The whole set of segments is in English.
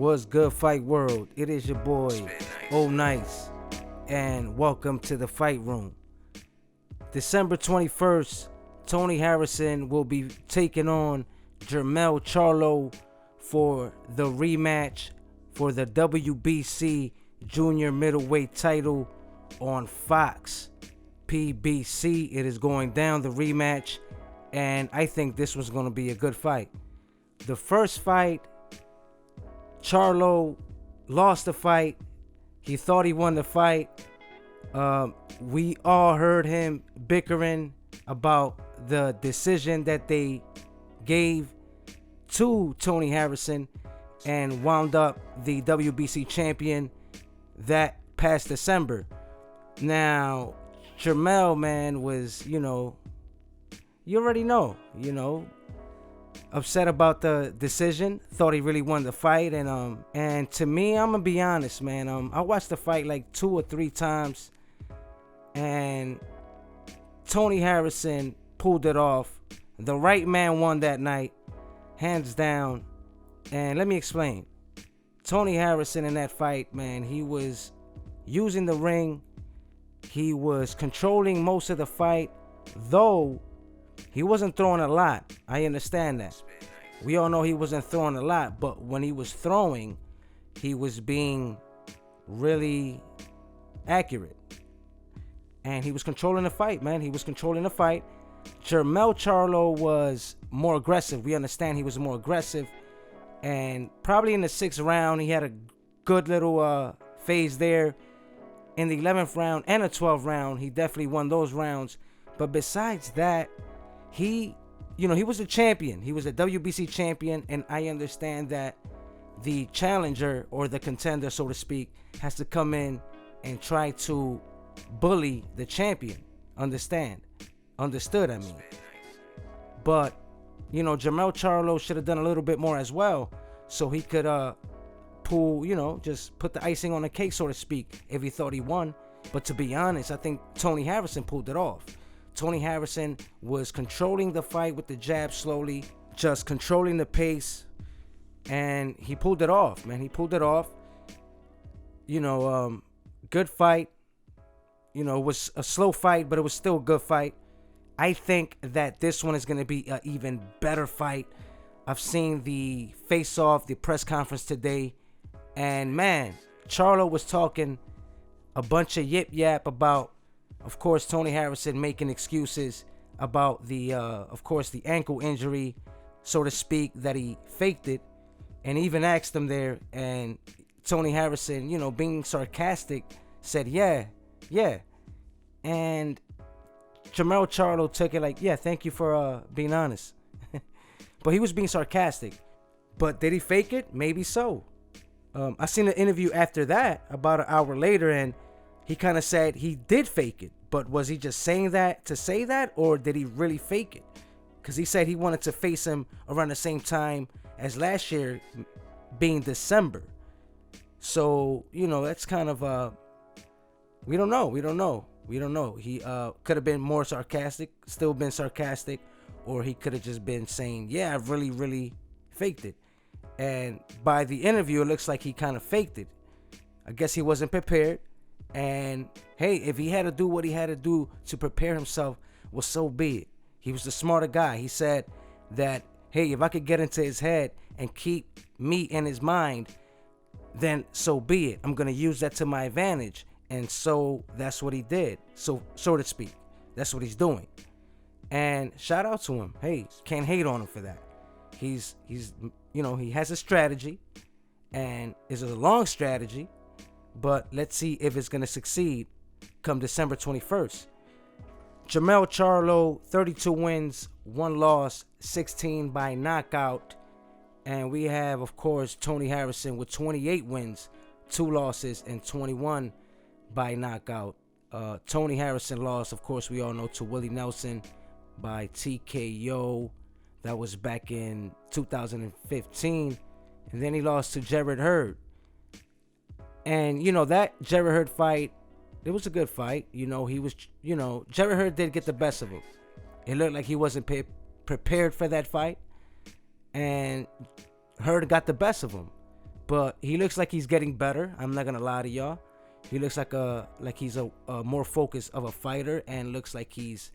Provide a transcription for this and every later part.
What's good, Fight World? It is your boy, Oh Nice, and welcome to the Fight Room. December 21st, Tony Harrison will be taking on Jermell Charlo for the rematch for the WBC Junior Middleweight title on Fox PBC. It is going down, the rematch, and I think this was going to be a good fight. The first fight, Charlo lost the fight. He thought he won the fight. We all heard him bickering about the decision that they gave to Tony Harrison and wound up the WBC champion that past December. Now, Jermell, man, was, you already know, upset about the decision, thought he really won the fight, and to me, I'm gonna be honest, man, I watched the fight like 2 or 3 times, and Tony Harrison pulled it off. The right man won that night, hands down. And let me explain. Tony Harrison in that fight, man, he was using the ring, he was controlling most of the fight, though he wasn't throwing a lot. I understand that. We all know he wasn't throwing a lot, but when he was throwing, he was being really accurate. And he was controlling the fight, man. He was controlling the fight. Jermell Charlo was more aggressive. We understand he was more aggressive. And probably in the 6th round, he had a good little phase there. In the 11th round and the 12th round, he definitely won those rounds. But besides that, he was a champion. He was a WBC champion, and I understand that the challenger, or the contender, so to speak, has to come in and try to bully the champion. Understood, I mean. But, Jermell Charlo should have done a little bit more as well, so he could pull, just put the icing on the cake, so to speak, if he thought he won. But to be honest, I think Tony Harrison pulled it off. Tony Harrison was controlling the fight with the jab slowly, just controlling the pace, and he pulled it off, man. He pulled it off. Good fight. It was a slow fight, but it was still a good fight. I think that this one is going to be an even better fight. I've seen the face-off, the press conference today, and man, Charlo was talking a bunch of yip-yap about, of course, Tony Harrison making excuses about the ankle injury, so to speak, that he faked it, and even asked him there, and Tony Harrison, being sarcastic, said, yeah, and Jermell Charlo took it like, yeah, thank you for being honest. But he was being sarcastic. But did he fake it? Maybe so. I seen an interview after that, about an hour later, and he kind of said he did fake it. But was he just saying that to say that, or did he really fake it? Because he said he wanted to face him around the same time as last year, being December. So, that's kind of, we don't know. He could have been more sarcastic, still been sarcastic, or he could have just been saying, yeah, I really, really faked it. And by the interview, it looks like he kind of faked it. I guess he wasn't prepared. And hey, if he had to do what he had to do to prepare himself, well, so be it. He was the smarter guy. He said that, hey, if I could get into his head and keep me in his mind, then so be it. I'm going to use that to my advantage. And so that's what he did, so to speak. That's what he's doing. And shout out to him. Hey, can't hate on him for that. He's he has a strategy, and it's a long strategy, but let's see if it's going to succeed come December 21st. Jermell Charlo, 32 wins, 1 loss, 16 by knockout. And we have, of course, Tony Harrison with 28 wins, 2 losses, and 21 by knockout. Tony Harrison lost, of course, we all know, to Willie Nelson by TKO. That was back in 2015. And then he lost to Jarrett Hurd. And, that Jarrett Hurd fight, it was a good fight. Jarrett Hurd did get the best of him. It looked like he wasn't prepared for that fight. And Hurd got the best of him. but he looks like he's getting better. I'm not gonna lie to y'all. He looks like he's a more focused of a fighter, and looks like he's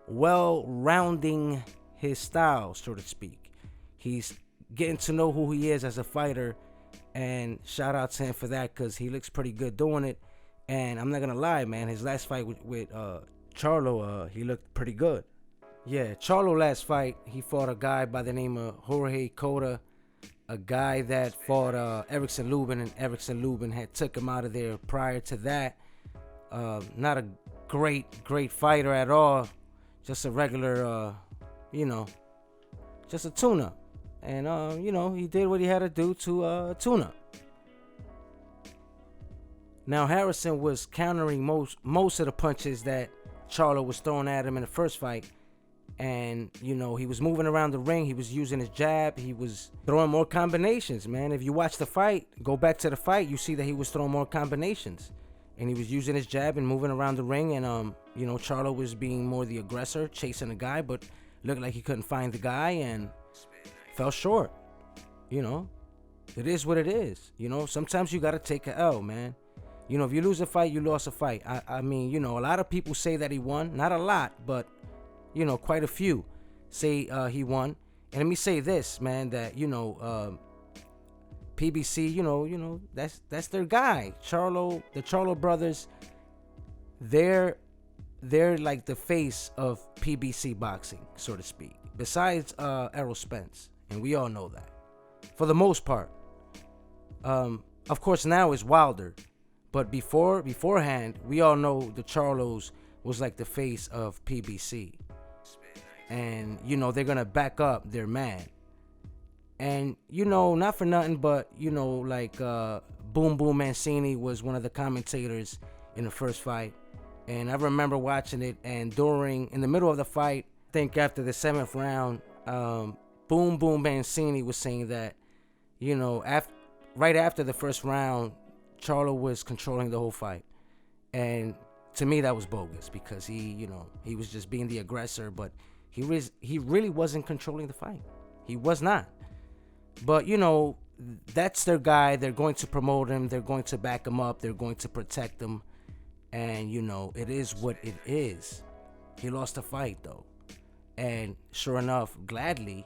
well rounding his style, so to speak. He's getting to know who he is as a fighter, and shout out to him for that, because he looks pretty good doing it. And I'm not gonna lie, man, his last fight with Charlo, he looked pretty good. Yeah, Charlo last fight, he fought a guy by the name of Jorge Cota, a guy that fought Erickson Lubin, and Erickson Lubin had took him out of there prior to that. Not a great fighter at all, just a regular, just a tune-up. And, he did what he had to do to tune up. Now, Harrison was countering most of the punches that Charlo was throwing at him in the first fight. And, he was moving around the ring. He was using his jab. He was throwing more combinations, man. If you watch the fight, go back to the fight, you see that he was throwing more combinations. And he was using his jab and moving around the ring. And, Charlo was being more the aggressor, chasing the guy, but looked like he couldn't find the guy and fell short. It is what it is. Sometimes you got to take a L, man. If you lose a fight, you lost a fight. I mean, a lot of people say that he won. Not a lot, but, quite a few say he won. And let me say this, man, that, PBC, that's their guy. Charlo, the Charlo brothers, they're like the face of PBC boxing, so to speak. Besides Errol Spence, and we all know that, for the most part. Of course, now is Wilder. But beforehand, we all know the Charlos was like the face of PBC. And, they're going to back up their man. And, not for nothing, but, Boom Boom Mancini was one of the commentators in the first fight. And I remember watching it, and in the middle of the fight, I think after the 7th round, Boom Boom Mancini was saying that, right after the first round, Charlo was controlling the whole fight. And to me, that was bogus, because he was just being the aggressor, but he really wasn't controlling the fight. He was not. But, that's their guy. They're going to promote him. They're going to back him up. They're going to protect him. And, it is what it is. He lost the fight, though. And sure enough, gladly,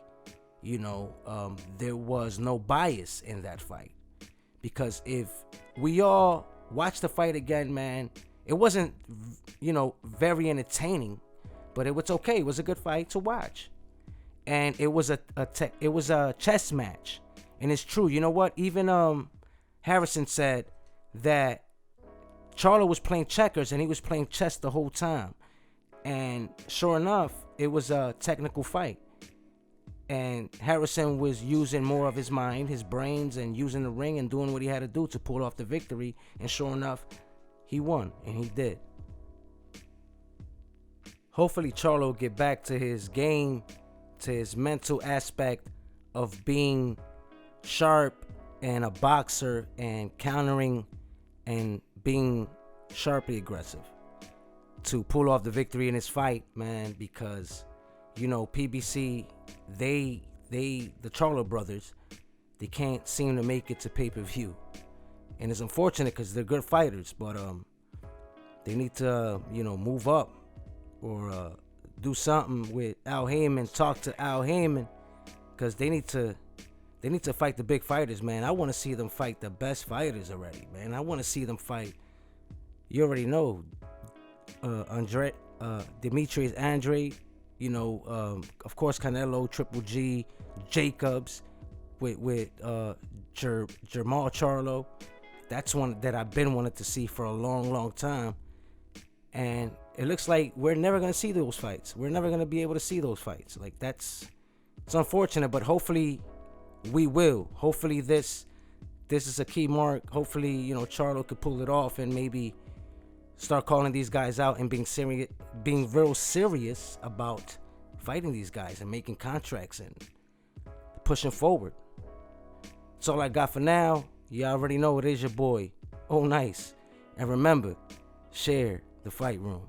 there was no bias in that fight. Because if we all watch the fight again, man, it wasn't, very entertaining, but it was okay. It was a good fight to watch. And it was a chess match. And it's true. You know what? Even Harrison said that Charlo was playing checkers and he was playing chess the whole time. And sure enough, it was a technical fight. And Harrison was using more of his mind, his brains, and using the ring and doing what he had to do to pull off the victory. And sure enough, he won, and he did. Hopefully, Charlo will get back to his game, to his mental aspect of being sharp and a boxer and countering and being sharply aggressive to pull off the victory in his fight, man, because, PBC, the Charlo brothers, they can't seem to make it to pay-per-view. And it's unfortunate because they're good fighters, but they need to, move up or do something with Al Heyman, talk to Al Heyman, because they need to fight the big fighters, man. I want to see them fight the best fighters already, man. I want to see them fight, you already know, Demetrius Andrade, of course, Canelo, Triple G, Jacobs, with Jermell Charlo. That's one that I've been wanting to see for a long time. And it looks like we're never going to see those fights. We're never going to be able to see those fights. Like, it's unfortunate, but hopefully we will. Hopefully this is a key mark. Hopefully, Charlo could pull it off and maybe start calling these guys out and being real serious about fighting these guys and making contracts and pushing forward. That's all I got for now. You already know it is your boy. Oh, nice. And remember, share the fight room.